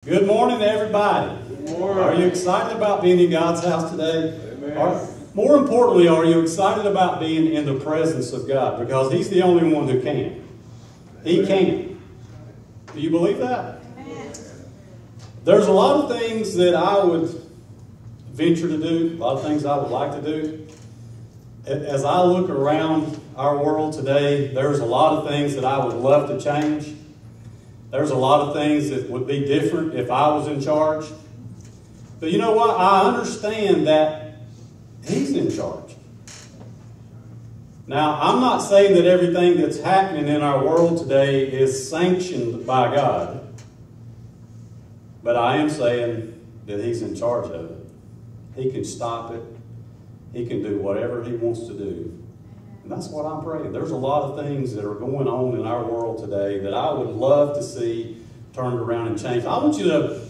Good morning, everybody. Good morning. Are you excited about being in God's house today? Amen. More importantly, are you excited about being in the presence of God? Because He's the only one who can. He can. Do you believe that? Amen. There's a lot of things that I would venture to do, a lot of things I would like to do. As I look around our world today, there's a lot of things that I would love to change. There's a lot of things that would be different if I was in charge. But you know what? I understand that He's in charge. Now, I'm not saying that everything that's happening in our world today is sanctioned by God. But I am saying that He's in charge of it. He can stop it. He can do whatever He wants to do. And that's what I'm praying. There's a lot of things that are going on in our world today that I would love to see turned around and changed. I want you to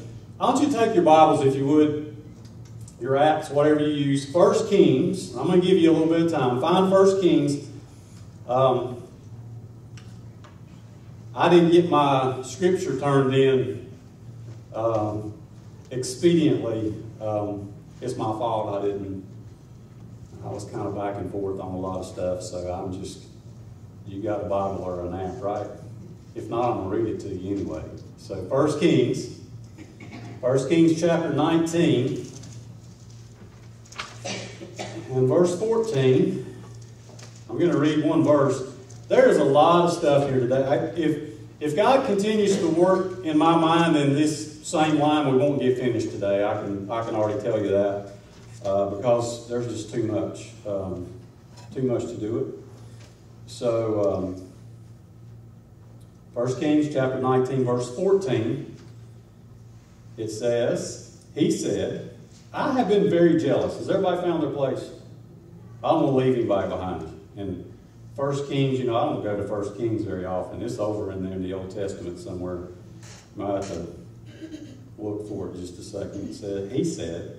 take your Bibles, if you would, your apps, whatever you use. 1 Kings. I'm going to give you a little bit of time. Find 1 Kings. I didn't get my scripture turned in expediently. It's my fault. I was kind of back and forth on a lot of stuff, so you got a Bible or an app, right? If not, I'm going to read it to you anyway. So 1 Kings chapter 19, and verse 14, I'm going to read one verse. There is a lot of stuff here today. If God continues to work in my mind in this same line, we won't get finished today. I can already tell you that. Because there's just too much to do it. So, 1 Kings chapter 19, verse 14, it says, he said, I have been very jealous. Has everybody found their place? I don't want to leave anybody behind. And 1 Kings, I don't go to 1 Kings very often. It's over in there in the Old Testament somewhere. Might have to look for it just a second. He said,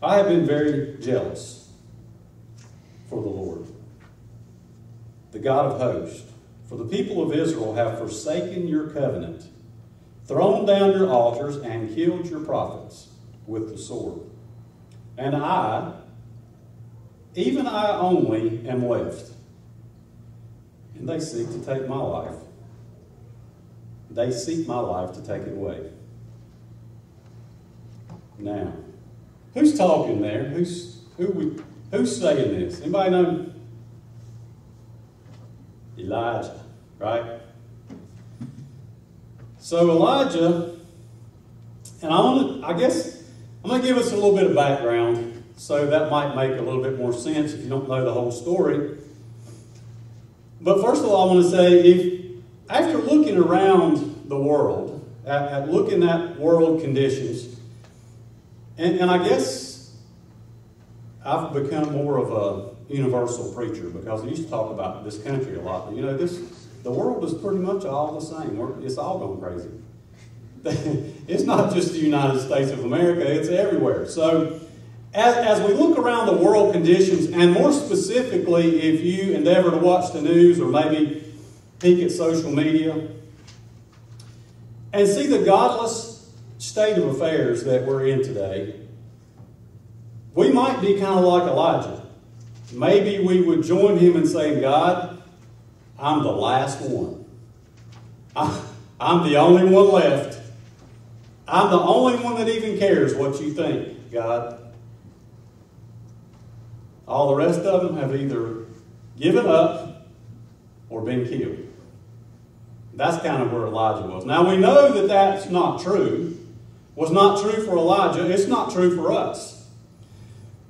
I have been very jealous for the Lord, the God of hosts. For the people of Israel have forsaken your covenant, thrown down your altars, and killed your prophets with the sword. And I, even I only, am left. And they seek to take my life. They seek my life to take it away. Now, who's talking there? Who's saying this? Anybody know? Elijah, right? So Elijah, and I'm going to give us a little bit of background, so that might make a little bit more sense if you don't know the whole story. But first of all, I want to say, after looking around the world, at looking at world conditions, and I guess I've become more of a universal preacher because I used to talk about this country a lot. But the world is pretty much all the same. It's all going crazy. It's not just the United States of America. It's everywhere. So as we look around the world conditions, and more specifically, if you endeavor to watch the news or maybe peek at social media and see the godless state of affairs that we're in today, we might be kind of like Elijah. Maybe we would join him in saying, God, I'm the last one. I'm the only one left. I'm the only one that even cares what you think, God. All the rest of them have either given up or been killed. That's kind of where Elijah was. Now we know that that's not true. Was not true for Elijah. It's not true for us.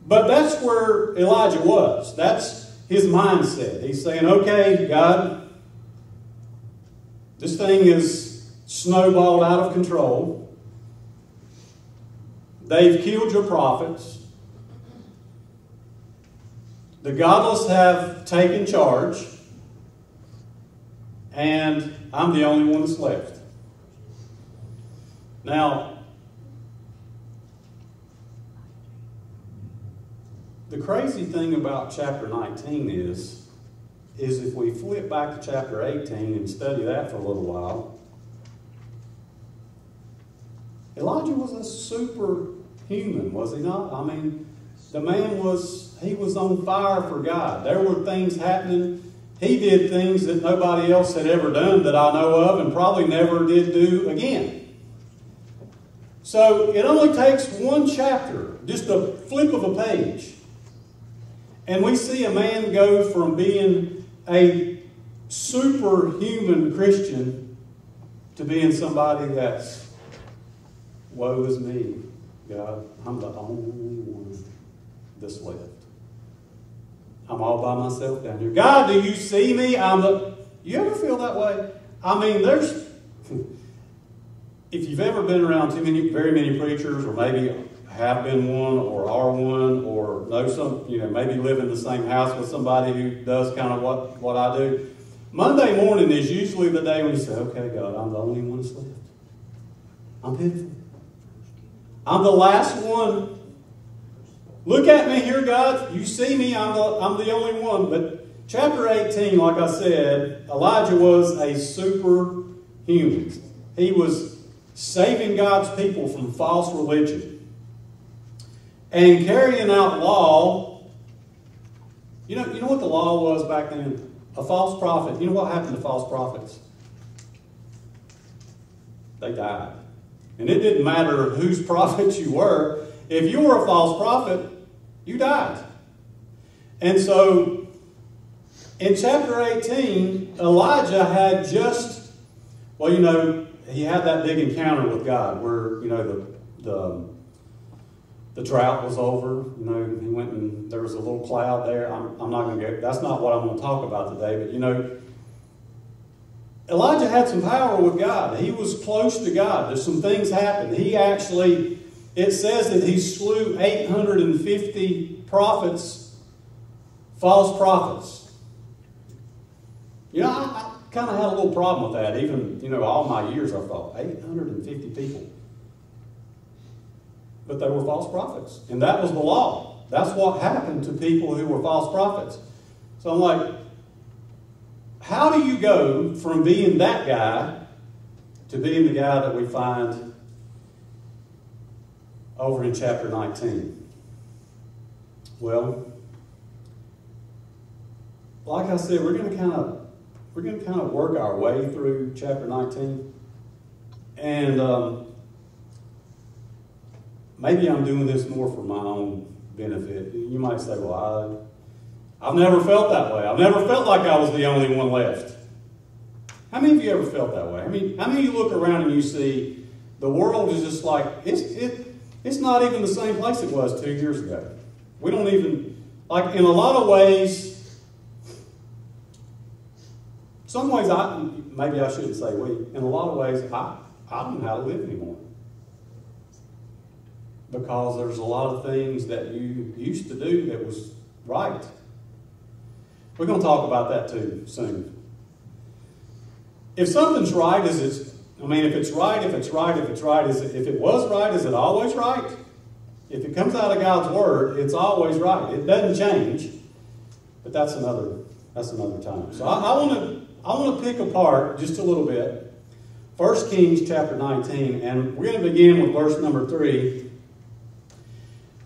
But that's where Elijah was. That's his mindset. He's saying, okay, God, this thing is snowballed out of control. They've killed your prophets. The godless have taken charge. And I'm the only one that's left. Now, the crazy thing about chapter 19 is if we flip back to chapter 18 and study that for a little while, Elijah was a superhuman, was he not? I mean, the man he was on fire for God. There were things happening. He did things that nobody else had ever done that I know of and probably never did do again. So it only takes one chapter, just a flip of a page, and we see a man go from being a superhuman Christian to being somebody that's, woe is me, God, I'm the only one that's left. I'm all by myself down here. God, do you see me? You ever feel that way? I mean, if you've ever been around very many preachers, or maybe have been one, or are one, or know maybe live in the same house with somebody who does kind of what I do. Monday morning is usually the day when you say, okay, God, I'm the only one that's left. I'm pitiful. I'm the last one. Look at me here, God. You see me. I'm the only one. But chapter 18, like I said, Elijah was a superhuman. He was saving God's people from false religion and carrying out law. You know what the law was back then? A false prophet. You know what happened to false prophets? They died. And it didn't matter whose prophet you were. If you were a false prophet, you died. And so, in chapter 18, Elijah had he had that big encounter with God where, the drought was over. He went and there was a little cloud there. I'm not going to go, that's not what I'm going to talk about today, but Elijah had some power with God. He was close to God. There's some things happened. It says that he slew 850 prophets, false prophets. I kind of had a little problem with that. Even, all my years I thought, 850 people. But they were false prophets. And that was the law. That's what happened to people who were false prophets. So I'm like, how do you go from being that guy to being the guy that we find over in chapter 19? Well, like I said, we're going to kind of work our way through chapter 19. And maybe I'm doing this more for my own benefit. You might say, well, I've never felt that way. I've never felt like I was the only one left. How many of you ever felt that way? How many of you look around and you see the world is just like, it's not even the same place it was 2 years ago. We don't even, in a lot of ways, some ways maybe I shouldn't say we, in a lot of ways, I don't know how to live anymore. Because there's a lot of things that you used to do that was right. We're going to talk about that too soon. If something's right, if it was right, is it always right? If it comes out of God's Word, it's always right. It doesn't change. But that's another time. So I want to pick apart just a little bit 1 Kings chapter 19, and we're going to begin with verse number 3.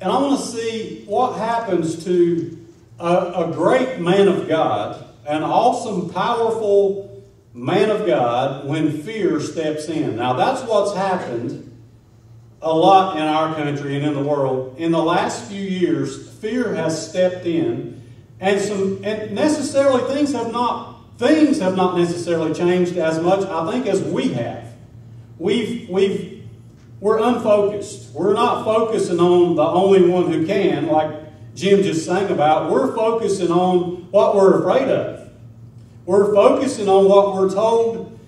And I want to see what happens to a great man of God, an awesome, powerful man of God, when fear steps in. Now, that's what's happened a lot in our country and in the world. In the last few years, fear has stepped in, and necessarily things have not necessarily changed as much, I think, as we have. We're unfocused. We're not focusing on the only one who can, like Jim just sang about. We're focusing on what we're afraid of. We're focusing on what we're told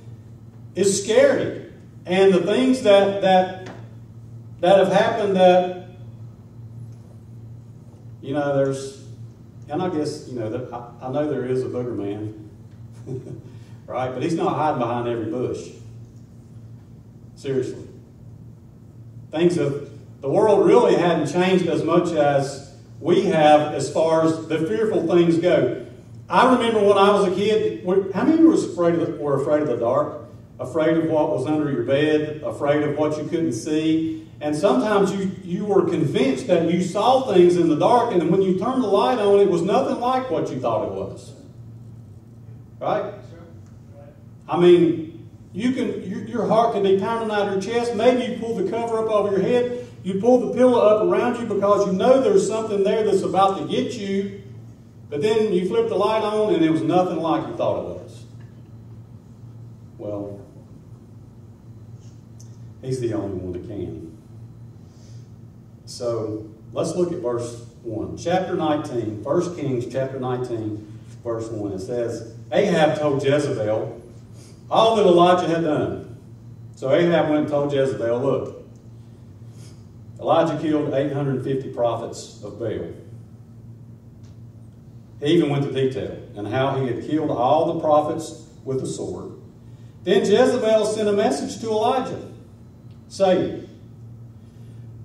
is scary. And the things that have happened that, there's, and I guess, I know there is a booger man, right? But he's not hiding behind every bush. Seriously. The world really hadn't changed as much as we have as far as the fearful things go. I remember when I was a kid, how many were afraid of the dark? afraid of what was under your bed, afraid of what you couldn't see. And sometimes you were convinced that you saw things in the dark, and when you turned the light on, it was nothing like what you thought it was. Right? I mean, your heart can be pounding out of your chest. Maybe you pull the cover up over your head. You pull the pillow up around you because you know there's something there that's about to get you. But then you flip the light on and it was nothing like you thought it was. Well, He's the only one that can. So let's look at verse 1. Chapter 19, 1 Kings chapter 19, verse 1. It says, Ahab told Jezebel all that Elijah had done. So Ahab went and told Jezebel, look, Elijah killed 850 prophets of Baal. He even went to detail and how he had killed all the prophets with the sword. Then Jezebel sent a message to Elijah, saying,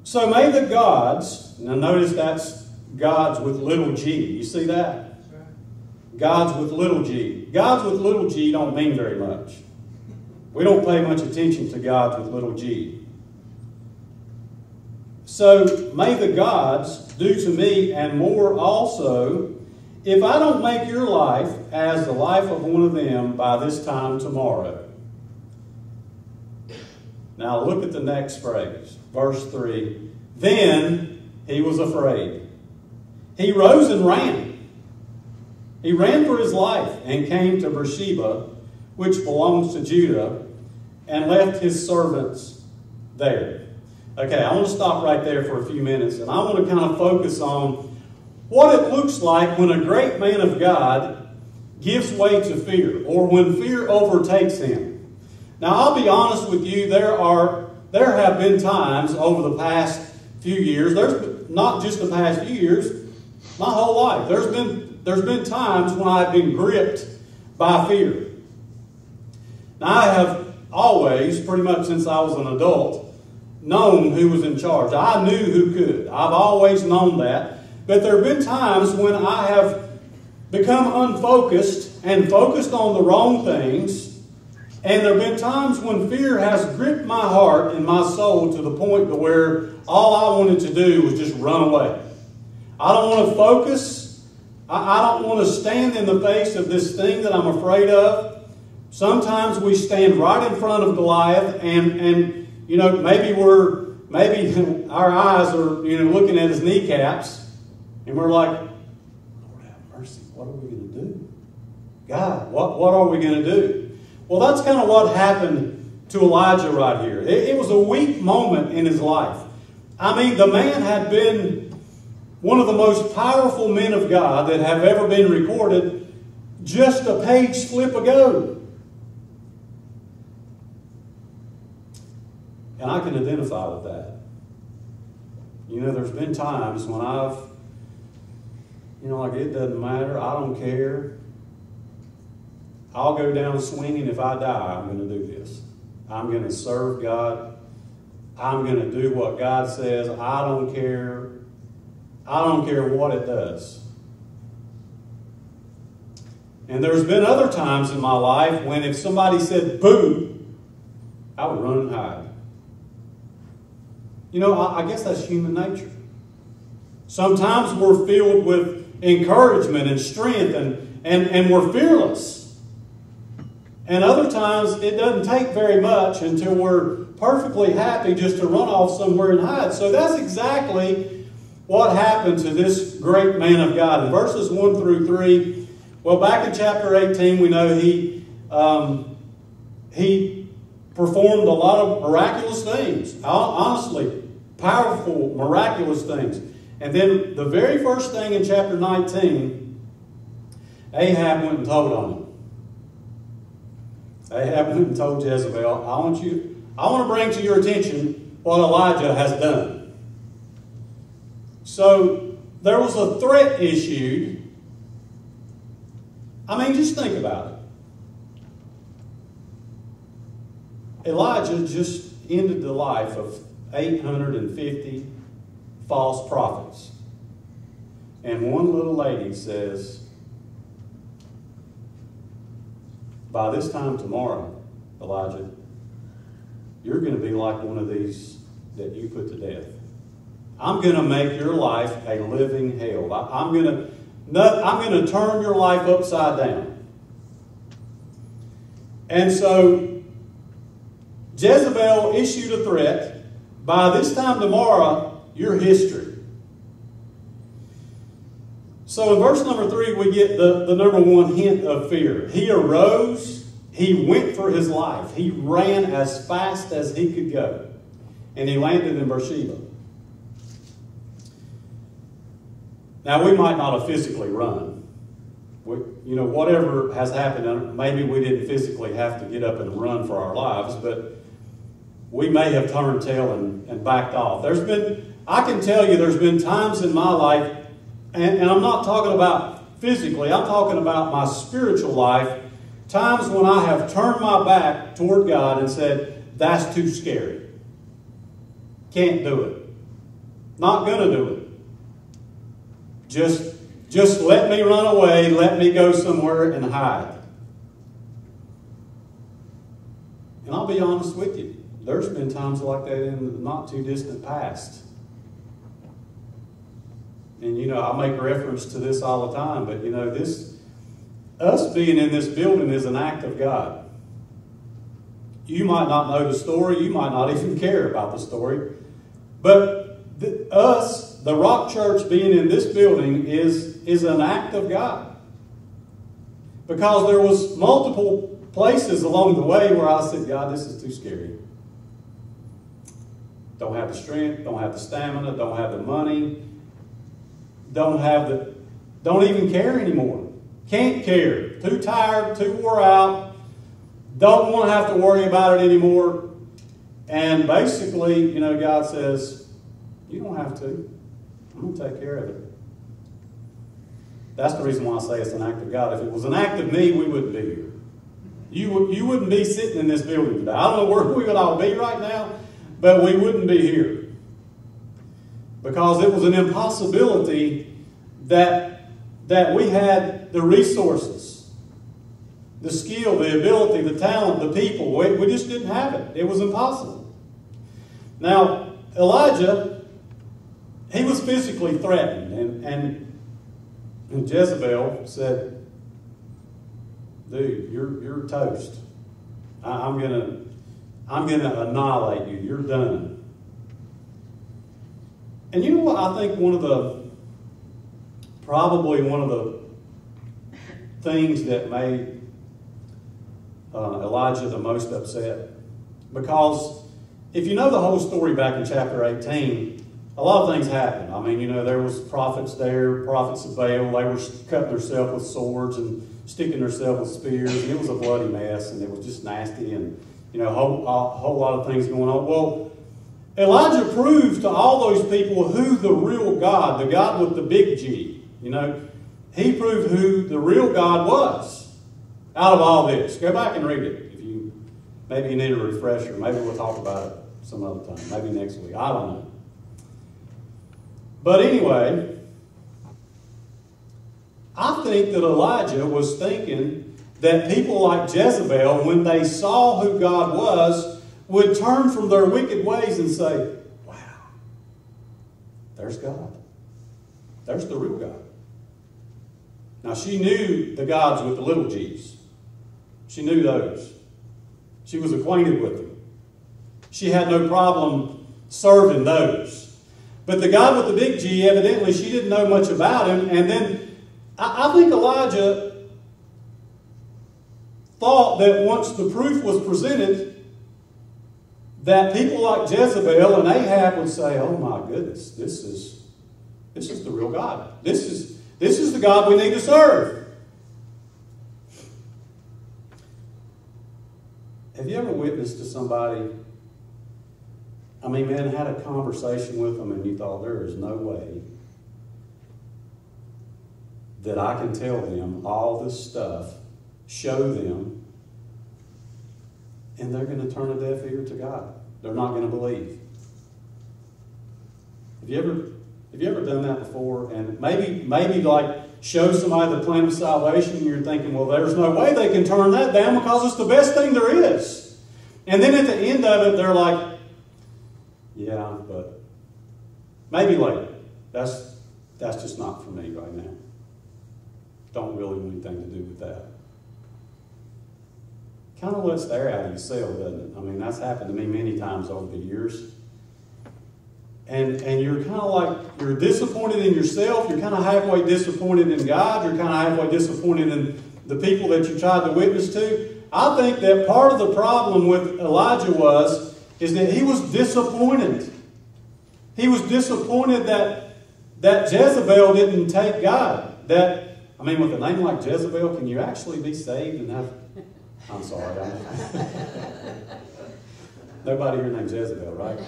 so may the gods, now notice that's gods with little g. You see that? Gods with little g. Gods with little g don't mean very much. We don't pay much attention to gods with little g. So may the gods do to me and more also, if I don't make your life as the life of one of them by this time tomorrow. Now look at the next phrase, verse 3. Then he was afraid. He rose and ran. He ran for his life and came to Beersheba, which belongs to Judah, and left his servants there. Okay, I want to stop right there for a few minutes, and I want to kind of focus on what it looks like when a great man of God gives way to fear, or when fear overtakes him. Now, I'll be honest with you, there have been times over the past few years, there's not just the past few years, my whole life, there's been times when I've been gripped by fear. Now, I have always, pretty much since I was an adult, known who was in charge. I knew who could. I've always known that. But there have been times when I have become unfocused and focused on the wrong things. And there have been times when fear has gripped my heart and my soul to the point to where all I wanted to do was just run away. I don't want to focus. I don't want to stand in the face of this thing that I'm afraid of. Sometimes we stand right in front of Goliath and you know, maybe our eyes are, you know, looking at his kneecaps. And we're like, Lord have mercy, what are we going to do? God, what are we going to do? Well, that's kind of what happened to Elijah right here. It was a weak moment in his life. I mean, the man had been one of the most powerful men of God that have ever been recorded just a page flip ago. And I can identify with that. You know, there's been times when I've, you know, like, it doesn't matter. I don't care. I'll go down swinging. If I die, I'm going to do this. I'm going to serve God. I'm going to do what God says. I don't care. I don't care what it does. And there's been other times in my life when if somebody said boo, I would run and hide. You know, I guess that's human nature. Sometimes we're filled with encouragement and strength and we're fearless. And other times it doesn't take very much until we're perfectly happy just to run off somewhere and hide. So that's exactly what happened to this great man of God. In verses 1 through 3, well, back in chapter 18, we know he performed a lot of miraculous things. Honestly, powerful, miraculous things. And then the very first thing in chapter 19, Ahab went and told on him. Ahab went and told Jezebel, I want to bring to your attention what Elijah has done. So there was a threat issued. I mean, just think about it. Elijah just ended the life of 850 false prophets. And one little lady says, by this time tomorrow, Elijah, you're going to be like one of these that you put to death. I'm going to make your life a living hell. I'm going to turn your life upside down. And so Jezebel issued a threat. By this time tomorrow, you're history. So in verse number 3, we get the number one hint of fear. He arose, he went for his life. He ran as fast as he could go. And he landed in Beersheba. Now, we might not have physically run. Whatever has happened, maybe we didn't physically have to get up and run for our lives, but we may have turned tail and backed off. I can tell you there's been times in my life, and I'm not talking about physically, I'm talking about my spiritual life, times when I have turned my back toward God and said, that's too scary. Can't do it. Not going to do it. Just let me run away, let me go somewhere and hide. And I'll be honest with you, there's been times like that in the not too distant past. And I make reference to this all the time, but us being in this building is an act of God. You might not know the story, you might not even care about the story, but the Rock Church being in this building is an act of God. Because there was multiple places along the way where I said, God, this is too scary. Don't have the strength, don't have the stamina, don't have the money, don't even care anymore. Can't care. Too tired, too wore out, don't want to have to worry about it anymore. And basically, God says, you don't have to. I'm going to take care of it. That's the reason why I say it's an act of God. If it was an act of me, we wouldn't be here. You wouldn't be sitting in this building today. I don't know where we would all be right now, but we wouldn't be here. Because it was an impossibility that we had the resources, the skill, the ability, the talent, the people. We just didn't have it. It was impossible. Now, Elijah, he was physically threatened, and Jezebel said, dude, you're toast. I'm gonna annihilate you. You're done. And you know what I think probably one of the things that made Elijah the most upset? Because if you know the whole story back in chapter 18, a lot of things happened. I mean, there was prophets there, prophets of Baal. They were cutting themselves with swords and sticking themselves with spears. And it was a bloody mess, and it was just nasty, and a whole lot of things going on. Well, Elijah proved to all those people who the real God, the God with the big G, he proved who the real God was out of all this. Go back and read it. Maybe you need a refresher. Maybe we'll talk about it some other time. Maybe next week. I don't know. But anyway, I think that Elijah was thinking that people like Jezebel, when they saw who God was, would turn from their wicked ways and say, wow, there's God. There's the real God. Now, she knew the gods with the little g's. She knew those. She was acquainted with them. She had no problem serving those. But the God with the big G, evidently, she didn't know much about him. And then I think Elijah thought that once the proof was presented, that people like Jezebel and Ahab would say, oh my goodness, this is the real God. This is the God we need to serve. Have you ever witnessed to somebody, had a conversation with them and you thought, there is no way that I can tell them all this stuff, show them, and they're going to turn a deaf ear to God. They're not going to believe. Have you ever done that before? And maybe like show somebody the plan of salvation and you're thinking, well, there's no way they can turn that down because it's the best thing there is. And then at the end of it, they're like, yeah, but maybe later. That's just not for me right now. Don't really want anything to do with that. Kind of lets the air out of yourself, doesn't it? I mean, that's happened to me many times over the years. And you're kind of like, you're disappointed in yourself. You're kind of halfway disappointed in God. You're kind of halfway disappointed in the people that you tried to witness to. I think that part of the problem with Elijah is that he was disappointed. He was disappointed that Jezebel didn't take God. I mean, with a name like Jezebel, can you actually be saved and have... I'm sorry. Nobody here named Jezebel, right?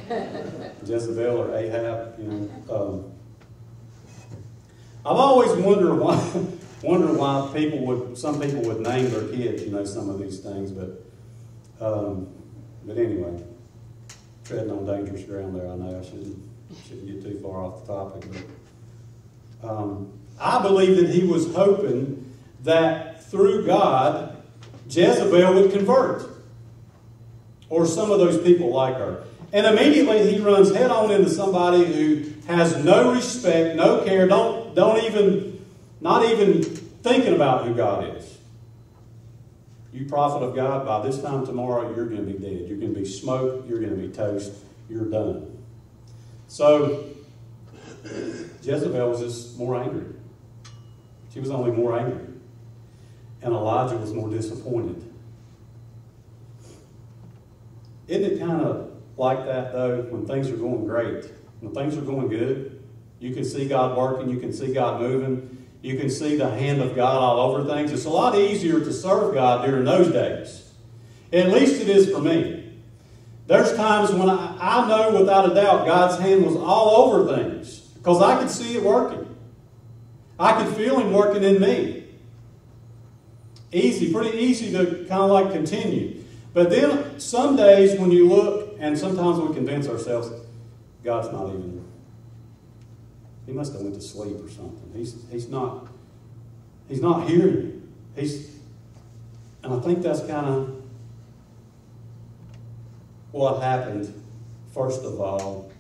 Jezebel or Ahab, you know. I've always wondered why some people would name their kids, you know, some of these things, but anyway, treading on dangerous ground there. I know I shouldn't get too far off the topic, but I believe that he was hoping that through God, Jezebel would convert. Or some of those people like her. And immediately he runs head on into somebody who has no respect, no care, not even thinking about who God is. You prophet of God, by this time tomorrow, you're going to be dead. You're going to be smoke. You're going to be toast. You're done. So, Jezebel was just more angry. She was only more angry. And Elijah was more disappointed. Isn't it kind of like that, though, when things are going great? When things are going good, you can see God working, you can see God moving, you can see the hand of God all over things. It's a lot easier to serve God during those days. At least it is for me. There's times when I know without a doubt God's hand was all over things because I could see it working. I could feel Him working in me. Pretty easy to kind of like continue. But then some days when you look, and sometimes we convince ourselves, God's not even, He must have went to sleep or something. He's not hearing me. And I think that's kind of what happened, first of all,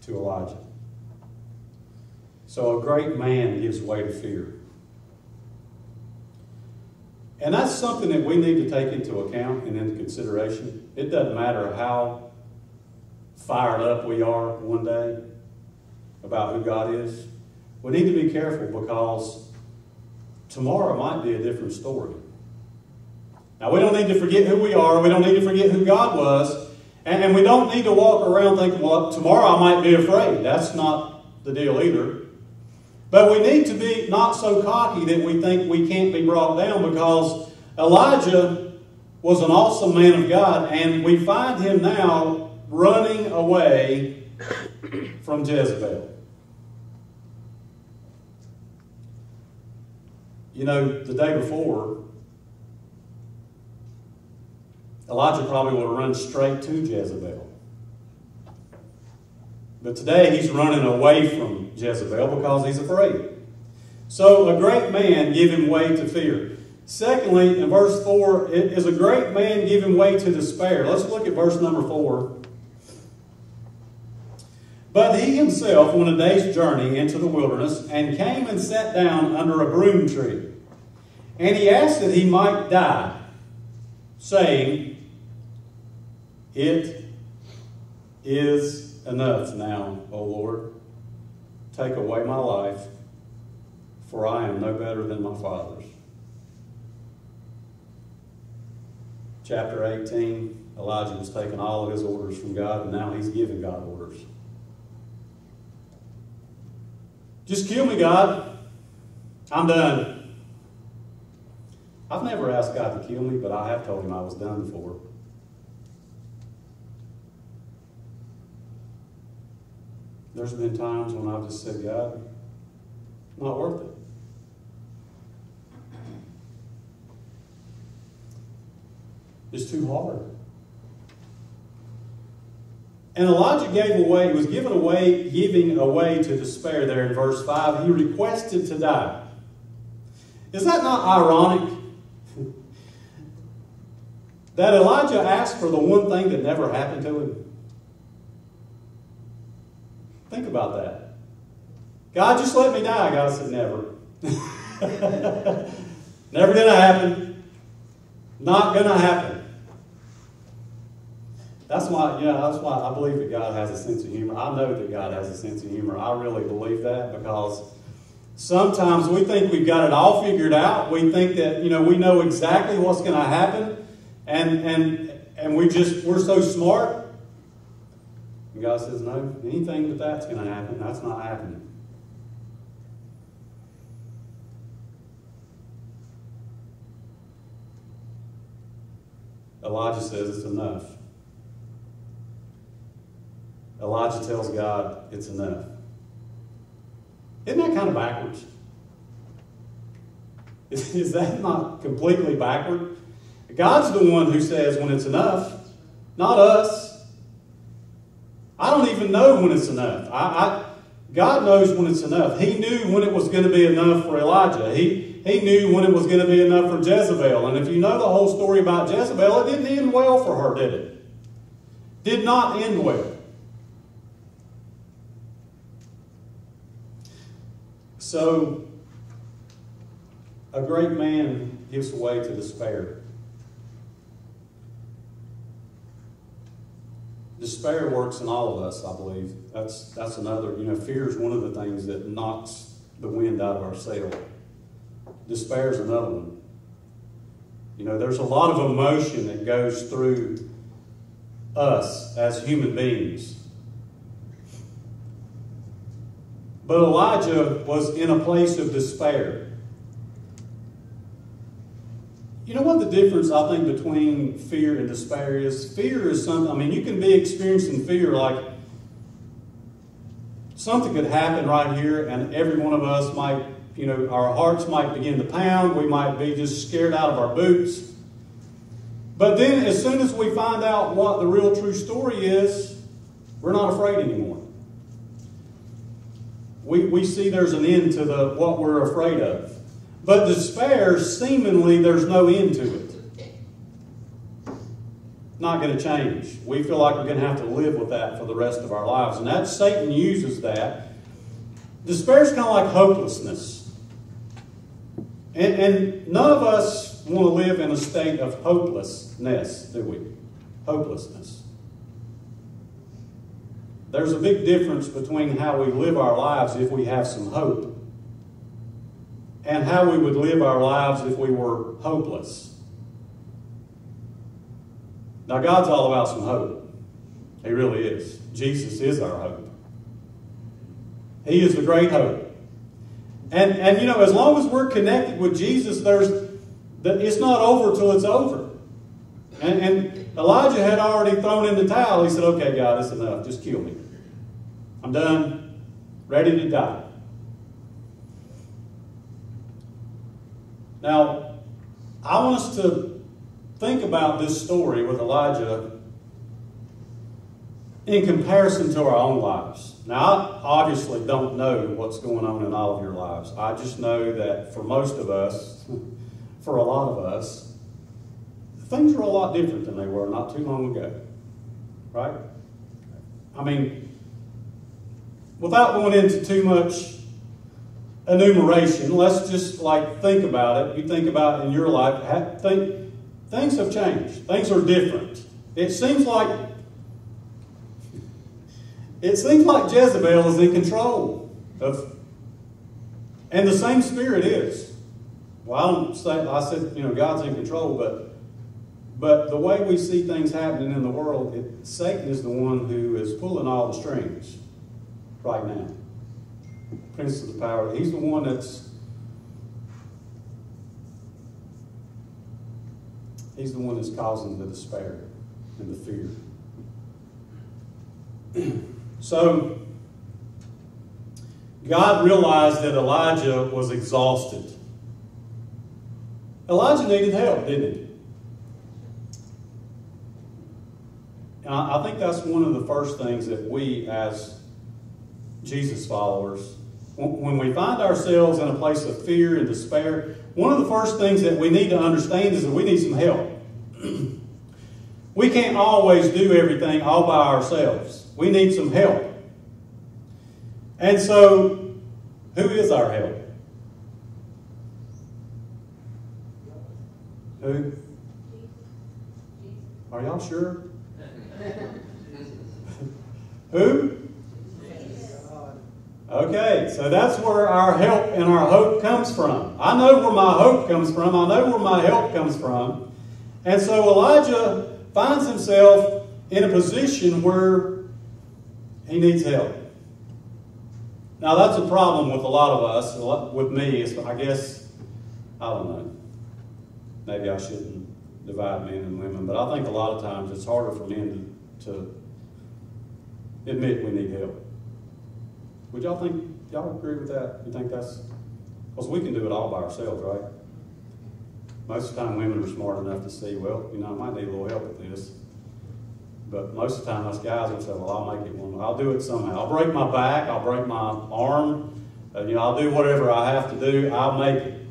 to Elijah. So a great man gives way to fear. And that's something that we need to take into account and into consideration. It doesn't matter how fired up we are one day about who God is. We need to be careful because tomorrow might be a different story. Now, we don't need to forget who we are. We don't need to forget who God was. And we don't need to walk around thinking, well, tomorrow I might be afraid. That's not the deal either. But we need to be not so cocky that we think we can't be brought down, because Elijah was an awesome man of God, and we find him now running away from Jezebel. You know, the day before, Elijah probably would have run straight to Jezebel. But today he's running away from Jezebel because he's afraid. So a great man giving way to fear. Secondly, in verse 4, it is a great man giving way to despair. Let's look at verse number 4. But he himself went a day's journey into the wilderness and came and sat down under a broom tree. And he asked that he might die, saying, "It is enough now, O Lord. Take away my life, for I am no better than my fathers." Chapter 18, Elijah was taking all of his orders from God, and now he's giving God orders. Just kill me, God. I'm done. I've never asked God to kill me, but I have told him I was done for. There's been times when I've just said, God, not worth it. It's too hard. And Elijah giving away to despair there in verse 5. He requested to die. Is that not ironic? that Elijah asked for the one thing that never happened to him? Think about that. God, just let me die. God said, never. Never going to happen. Not going to happen. That's why I believe that God has a sense of humor. I know that God has a sense of humor. I really believe that, because sometimes we think we've got it all figured out. We think that, we know exactly what's going to happen, and we're so smart. And God says, no, anything that's going to happen, that's not happening. Elijah says it's enough. Elijah tells God it's enough. Isn't that kind of backwards? Is that not completely backward? God's the one who says when it's enough, not us. I don't even know when it's enough. God knows when it's enough. He knew when it was going to be enough for Elijah. He knew when it was going to be enough for Jezebel. And if you know the whole story about Jezebel, it didn't end well for her, did it? Did not end well. So, a great man gives way to despair. Despair works in all of us, I believe. That's another, fear is one of the things that knocks the wind out of our sail. Despair is another one. There's a lot of emotion that goes through us as human beings. But Elijah was in a place of despair. You know what the difference, I think, between fear and despair is? Fear is something, you can be experiencing fear like something could happen right here, and every one of us might, our hearts might begin to pound. We might be just scared out of our boots. But then as soon as we find out what the real true story is, we're not afraid anymore. We see there's an end to what we're afraid of. But despair, seemingly, there's no end to it. Not going to change. We feel like we're going to have to live with that for the rest of our lives. And Satan uses that. Despair is kind of like hopelessness. And none of us want to live in a state of hopelessness, do we? Hopelessness. There's a big difference between how we live our lives if we have some hope and how we would live our lives if we were hopeless. Now, God's all about some hope. He really is. Jesus is our hope. He is the great hope. And as long as we're connected with Jesus, it's not over till it's over. And Elijah had already thrown in the towel. He said, okay, God, it's enough. Just kill me. I'm done. Ready to die. Now, I want us to think about this story with Elijah in comparison to our own lives. Now, I obviously don't know what's going on in all of your lives. I just know that for most of us, for a lot of us, things are a lot different than they were not too long ago. Right? Without going into too much enumeration, let's just think about it. You think about in your life, things have changed. Things are different. It seems like Jezebel is in control of, and the same spirit is. Well, I said, God's in control, but the way we see things happening in the world, Satan is the one who is pulling all the strings right now. Prince of the power. He's the one that's causing the despair and the fear. So, God realized that Elijah was exhausted. Elijah needed help, didn't he? And I think that's one of the first things that we, as Jesus followers, when we find ourselves in a place of fear and despair, one of the first things that we need to understand is that we need some help. We can't always do everything all by ourselves. We need some help. And so, who is our help? Who? Are y'all sure? Who? Okay, so that's where our help and our hope comes from. I know where my hope comes from. I know where my help comes from. And so Elijah finds himself in a position where he needs help. Now that's a problem with a lot of us. With me, I guess, I don't know. Maybe I shouldn't divide men and women, but I think a lot of times it's harder for men to admit we need help. Would y'all agree with that? You think that's, because we can do it all by ourselves, right? Most of the time women are smart enough to see, well, I might need a little help with this. But most of the time us guys will say, well, I'll make it one. I'll do it somehow. I'll break my back. I'll break my arm. I'll do whatever I have to do. I'll make it.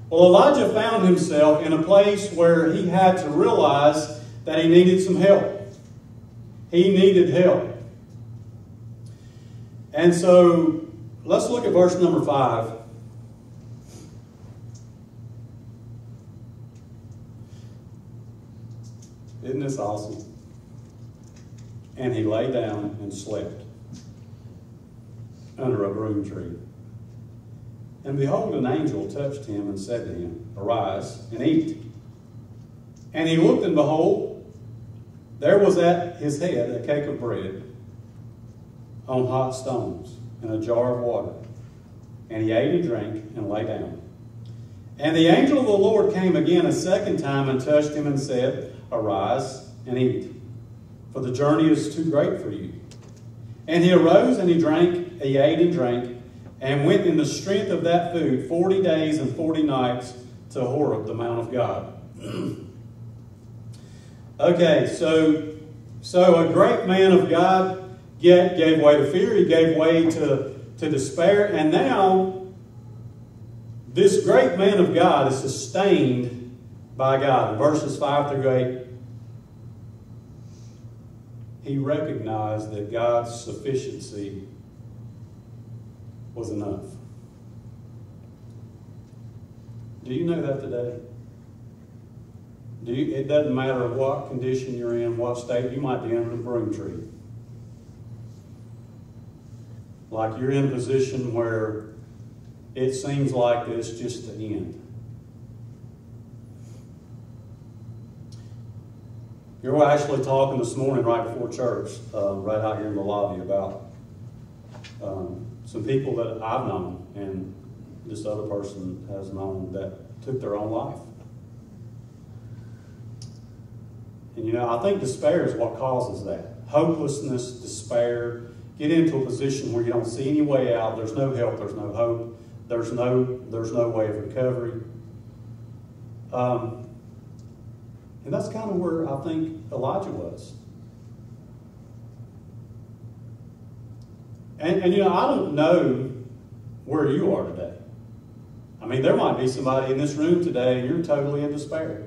Well, Elijah found himself in a place where he had to realize that he needed some help. He needed help. And so, let's look at verse number 5. Isn't this awesome? And he lay down and slept under a broom tree. And behold, an angel touched him and said to him, Arise and eat. And he looked, and behold, there was at his head a cake of bread on hot stones and a jar of water. And he ate and drank and lay down. And the angel of the Lord came again a second time and touched him and said, Arise and eat, for the journey is too great for you. And he arose and he ate and drank, and went in the strength of that food 40 days and 40 nights to Horeb, the Mount of God. Okay, so a great man of God gave way to fear. He gave way to despair. And now, this great man of God is sustained by God. In verses 5 through 8, he recognized that God's sufficiency was enough. Do you know that today? It doesn't matter what condition you're in, what state. You might be under a broom tree. Like you're in a position where it seems like it's just the end. You were actually talking this morning right before church, right out here in the lobby, about some people that I've known and this other person has known that took their own life. And I think despair is what causes that. Hopelessness, despair, get into a position where you don't see any way out. There's no help, there's no hope, there's no way of recovery. And that's kind of where I think Elijah was. And I don't know where you are today. I mean, there might be somebody in this room today and you're totally in despair.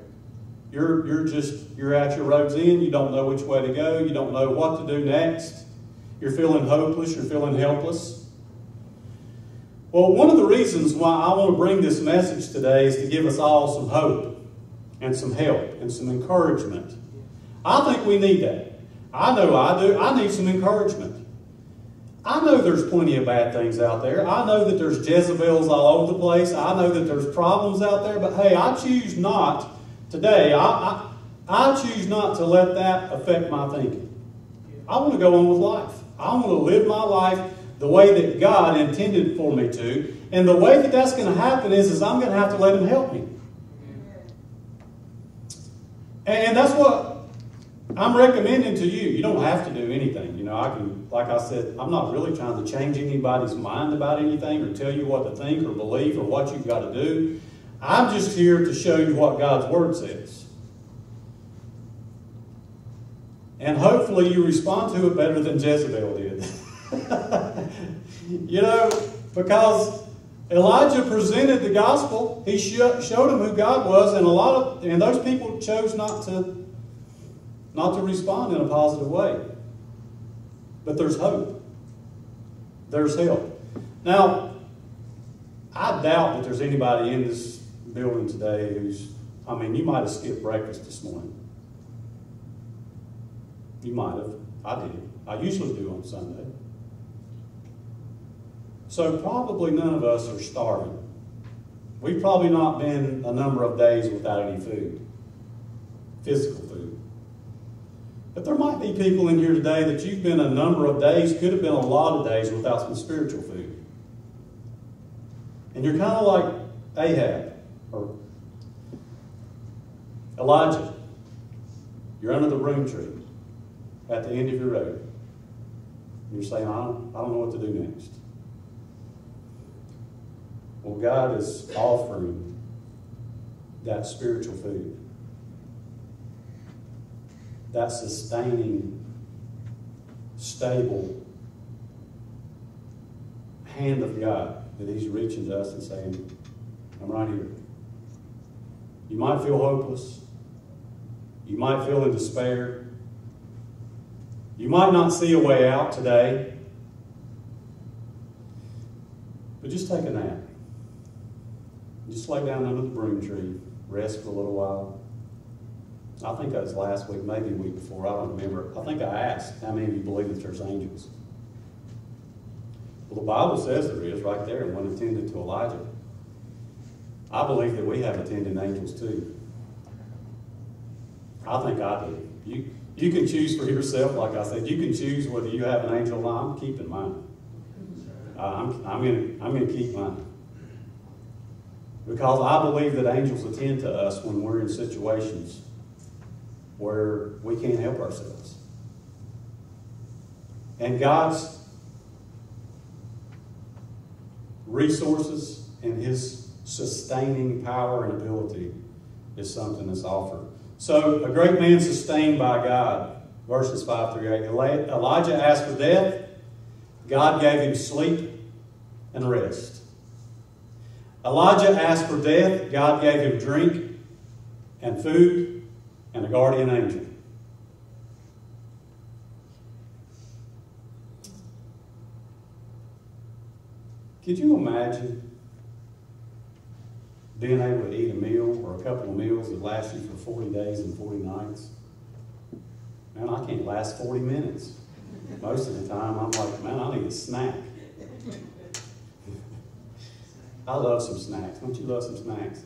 You're at your road's end. You don't know which way to go. You don't know what to do next. You're feeling hopeless. You're feeling helpless. Well, one of the reasons why I want to bring this message today is to give us all some hope and some help and some encouragement. I think we need that. I know I do. I need some encouragement. I know there's plenty of bad things out there. I know that there's Jezebels all over the place. I know that there's problems out there. But hey, I choose not today. I choose not to let that affect my thinking. I want to go on with life. I want to live my life the way that God intended for me to. And the way that that's going to happen is I'm going to have to let Him help me. And that's what I'm recommending to you. You don't have to do anything. Like I said, I'm not really trying to change anybody's mind about anything or tell you what to think or believe or what you've got to do. I'm just here to show you what God's Word says. And hopefully you respond to it better than Jezebel did. Because Elijah presented the gospel. He showed them who God was, and those people chose not not to respond in a positive way. But there's hope. There's help. Now, I doubt that there's anybody in this building today you might have skipped breakfast this morning. You might have. I did. I usually do on Sunday. So probably none of us are starving. We've probably not been a number of days without any food, physical food. But there might be people in here today that you've been a number of days, could have been a lot of days without some spiritual food. And you're kind of like Ahab or Elijah. You're under the broom tree at the end of your road. And you're saying, I don't know what to do next. Well, God is offering that spiritual food, that sustaining, stable hand of God that He's reaching to us and saying, I'm right here. You might feel hopeless. You might feel in despair. You might not see a way out today. But just take a nap. Just lay down under the broom tree, rest for a little while. I think that was last week, maybe a week before, I don't remember. I think I asked how many of you believe that there's angels. Well, the Bible says there is right there, and one attended to Elijah. I believe that we have attending angels too. I think I do. You can choose for yourself, like I said. You can choose whether you have an angel or not. I'm keeping mine. I'm going to keep mine. Because I believe that angels attend to us when we're in situations where we can't help ourselves. And God's resources and His sustaining power and ability is something that's offered. So, a great man sustained by God, verses 5 through 8. Elijah asked for death. God gave him sleep and rest. Elijah asked for death. God gave him drink and food and a guardian angel. Could you imagine being able to eat a meal or a couple of meals that last you for 40 days and 40 nights? Man, I can't last 40 minutes. Most of the time, I'm like, man, I need a snack. I love some snacks. Don't you love some snacks?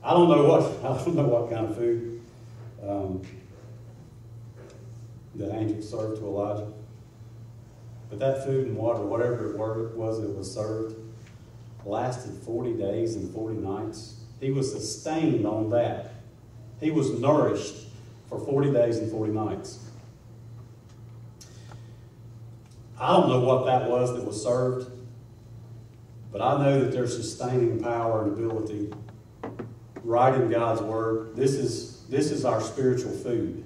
I don't know what kind of food the angel served to Elijah. But that food and water, whatever it was that was served, lasted 40 days and 40 nights. He was sustained on that. He was nourished for 40 days and 40 nights. I don't know what that was served, but I know that there's sustaining power and ability right in God's Word. This is our spiritual food.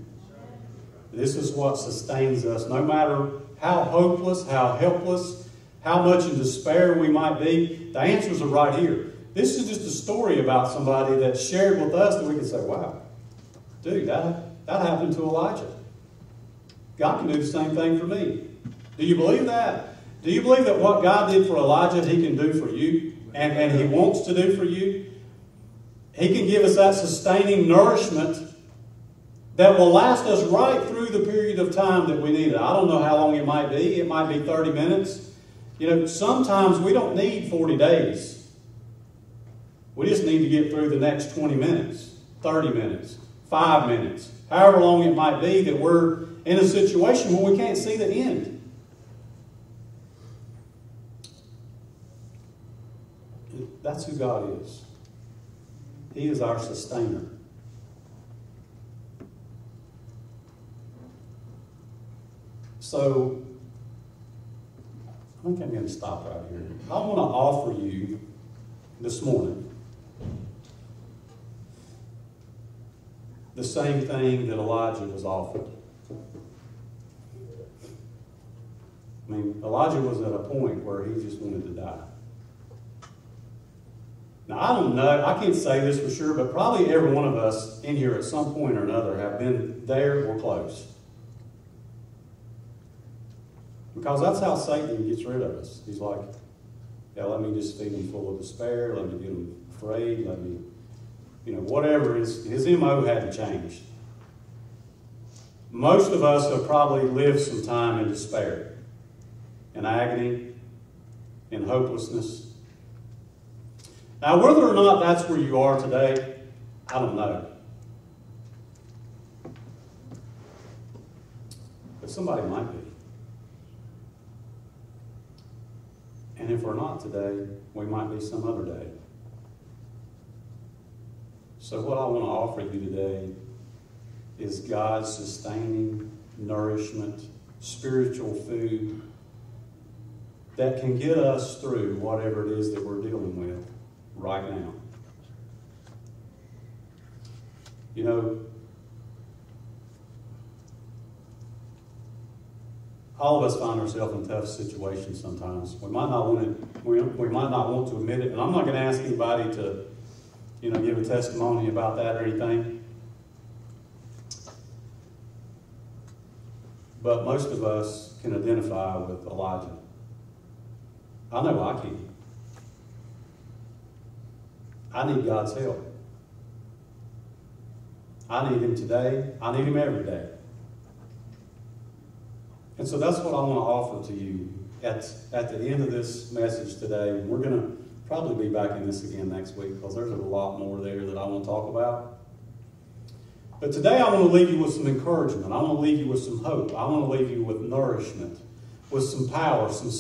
This is what sustains us, no matter how hopeless, how helpless, how much in despair we might be. The answers are right here. This is just a story about somebody that shared with us that we can say, wow, dude, that happened to Elijah. God can do the same thing for me. Do you believe that? Do you believe that what God did for Elijah, He can do for you? And He wants to do for you? He can give us that sustaining nourishment that will last us right through the period of time that we need it. I don't know how long it might be. It might be 30 minutes. You know, sometimes we don't need 40 days. We just need to get through the next 20 minutes, 30 minutes, 5 minutes, however long it might be that we're in a situation where we can't see the end. That's who God is. He is our sustainer. So, I think I'm going to stop right here. I want to offer you this morning the same thing that Elijah was offered. I mean, Elijah was at a point where he just wanted to die. Now, Now, I don't know, I can't say this for sure, but probably every one of us in here at some point or another have been there or close. Because that's how Satan gets rid of us. He's like, yeah, let me just feed him full of despair, let me get him afraid, let me, whatever. His MO hadn't changed. Most of us have probably lived some time in despair, in agony, in hopelessness. Now, whether or not that's where you are today, I don't know. But somebody might be. And if we're not today, we might be some other day. So what I want to offer you today is God's sustaining nourishment, spiritual food that can get us through whatever it is that we're dealing with right now. All of us find ourselves in tough situations sometimes. We might not want to admit it, and I'm not going to ask anybody to, give a testimony about that or anything. But most of us can identify with Elijah. I know I can. I need God's help. I need Him today. I need Him every day. And so that's what I want to offer to you at the end of this message today. We're going to probably be back in this again next week because there's a lot more there that I want to talk about. But today I want to leave you with some encouragement. I want to leave you with some hope. I want to leave you with nourishment, with some power, some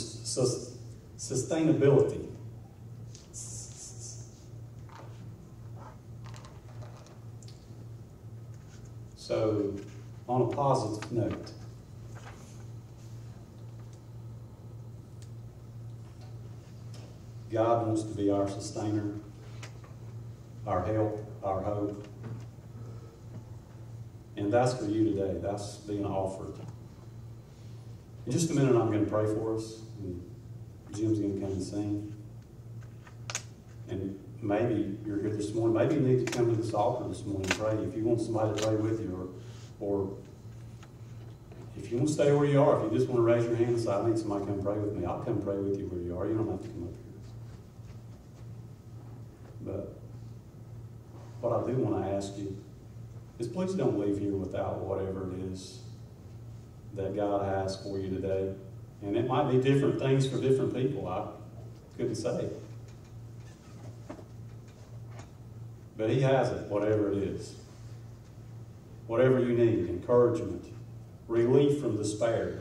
sustainability. So, on a positive note, God wants to be our sustainer, our help, our hope. And that's for you today. That's being offered. In just a minute, I'm going to pray for us. And Jim's going to come and sing. And maybe you're here this morning. Maybe you need to come to this altar this morning and pray. If you want somebody to pray with you, or if you want to stay where you are, if you just want to raise your hand and say, I need somebody to come pray with me, I'll come pray with you where you are. You don't have to come up here. But what I do want to ask you is please don't leave here without whatever it is that God has for you today. And it might be different things for different people. I couldn't say. But He has it, whatever it is. Whatever you need, encouragement, relief from despair,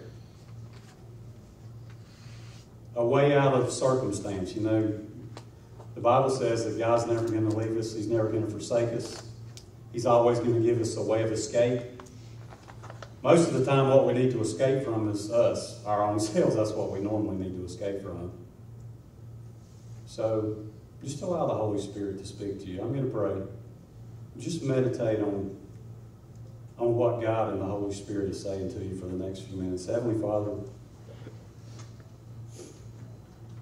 a way out of circumstance. The Bible says that God's never going to leave us. He's never going to forsake us. He's always going to give us a way of escape. Most of the time, what we need to escape from is us, our own selves. That's what we normally need to escape from. So, just allow the Holy Spirit to speak to you. I'm going to pray. Just meditate on what God and the Holy Spirit is saying to you for the next few minutes. Heavenly Father,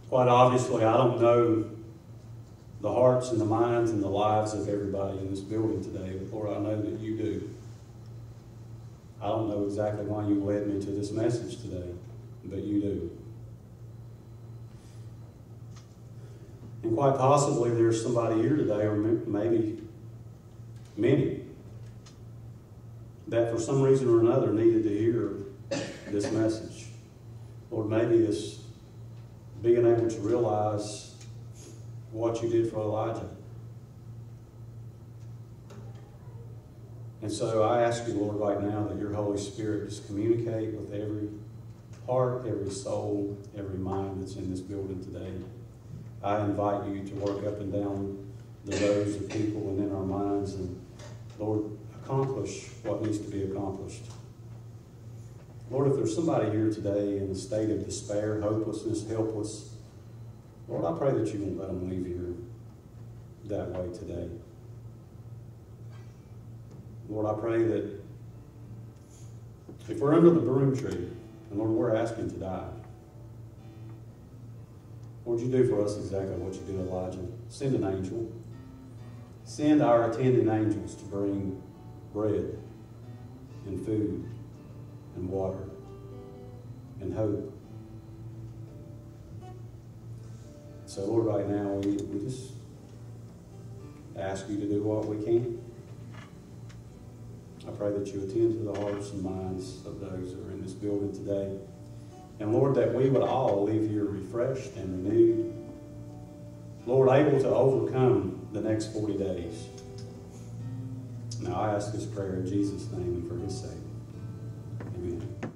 quite obviously, I don't know the hearts and the minds and the lives of everybody in this building today, but Lord, I know that you do. I don't know exactly why you led me to this message today, but you do. And quite possibly there's somebody here today, or maybe many, that for some reason or another needed to hear this message. Lord, maybe it's being able to realize what you did for Elijah. And so I ask you, Lord, right now that your Holy Spirit just communicate with every heart, every soul, every mind that's in this building today. I invite you to work up and down the rows of people and in our minds and, Lord, accomplish what needs to be accomplished. Lord, if there's somebody here today in a state of despair, hopelessness, helpless, Lord, I pray that you won't let them leave here that way today. Lord, I pray that if we're under the broom tree, and Lord, we're asking to die, Lord, you do for us exactly what you did, Elijah. Send an angel. Send our attending angels to bring bread and food and water and hope. So, Lord, right now we just ask you to do what we can. I pray that you attend to the hearts and minds of those that are in this building today. And Lord, that we would all leave here refreshed and renewed. Lord, able to overcome the next 40 days. Now I ask this prayer in Jesus' name and for his sake. Amen.